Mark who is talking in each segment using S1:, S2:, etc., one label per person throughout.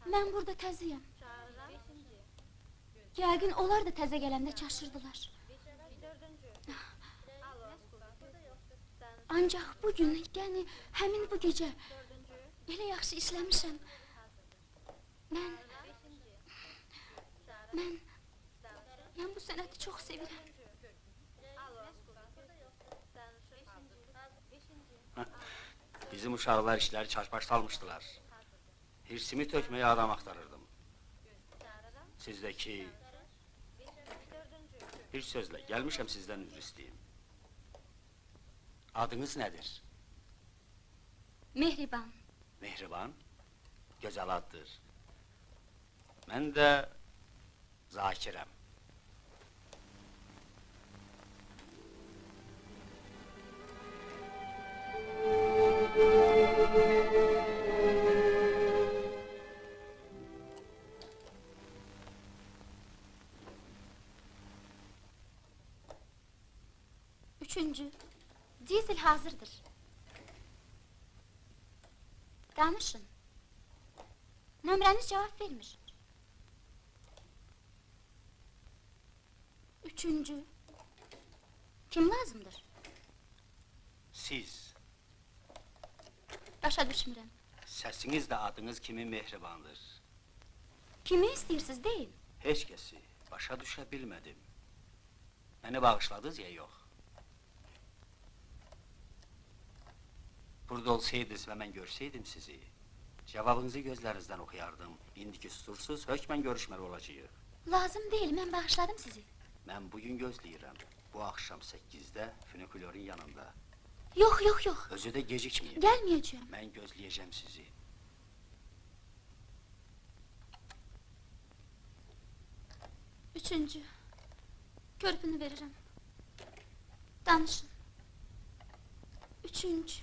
S1: Mən burada təzəyəm. Yəqin onlar da təzə gələndə çaşırdılar. Ancaq bugün, yəni həmin bu gecə elə yaxşı işləmişəm. Mən bu sənəti çox sevirəm.
S2: Bizim uşaqlar işləri çarpaş salmışdılar. Hirsimi tökməyə adam axtarırdım. Sizdəki... Bir sözlə, gəlmişəm sizdən üzr istəyim. Adınız nədir?
S1: Mehriban.
S2: Mehriban? Gözəl addır. Mən də... Zakirəm.
S1: Üçüncü, dizel hazırdır. Danışın. Nömrəniz cavab vermir. Üçüncü, kim lazımdır?
S2: Siz.
S1: Başa düşmürəm.
S2: Səsiniz də adınız kimi mehribandır.
S1: Kimi istəyirsiniz deyin?
S2: Heç kəsi başa düşə bilmədim. Məni bağışladınız ya yox? Burada olsaydınız və mən görsəydim sizi, cavabınızı gözlərinizdən oxuyardım. İndiki susursuz hökmən görüşməli olacağıq.
S1: Lazım deyil, mən bağışladım sizi.
S2: Mən bugün gözləyirəm. Bu axşam 8-də funikulörün yanında.
S1: Yox, yox, yox.
S2: Özü də gecikməyim.
S1: Gəlməyəcəm.
S2: Mən gözləyəcəm sizi.
S1: Üçüncü, körpünü verirəm. Danışın. Üçüncü,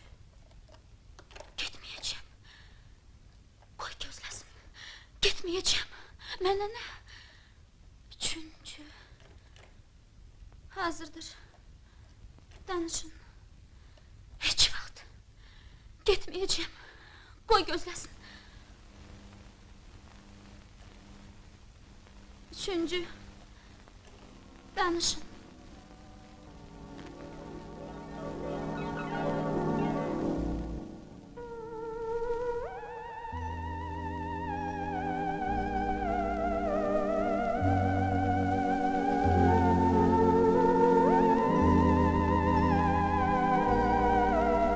S1: getməyəcəm. Qoy gözləsin. Getməyəcəm. Mənə nə? Üçüncü, hazırdır. Danışın. Heç vaxt. Getməyəcəm. Qoy gözləsin. Üçüncü, danışın.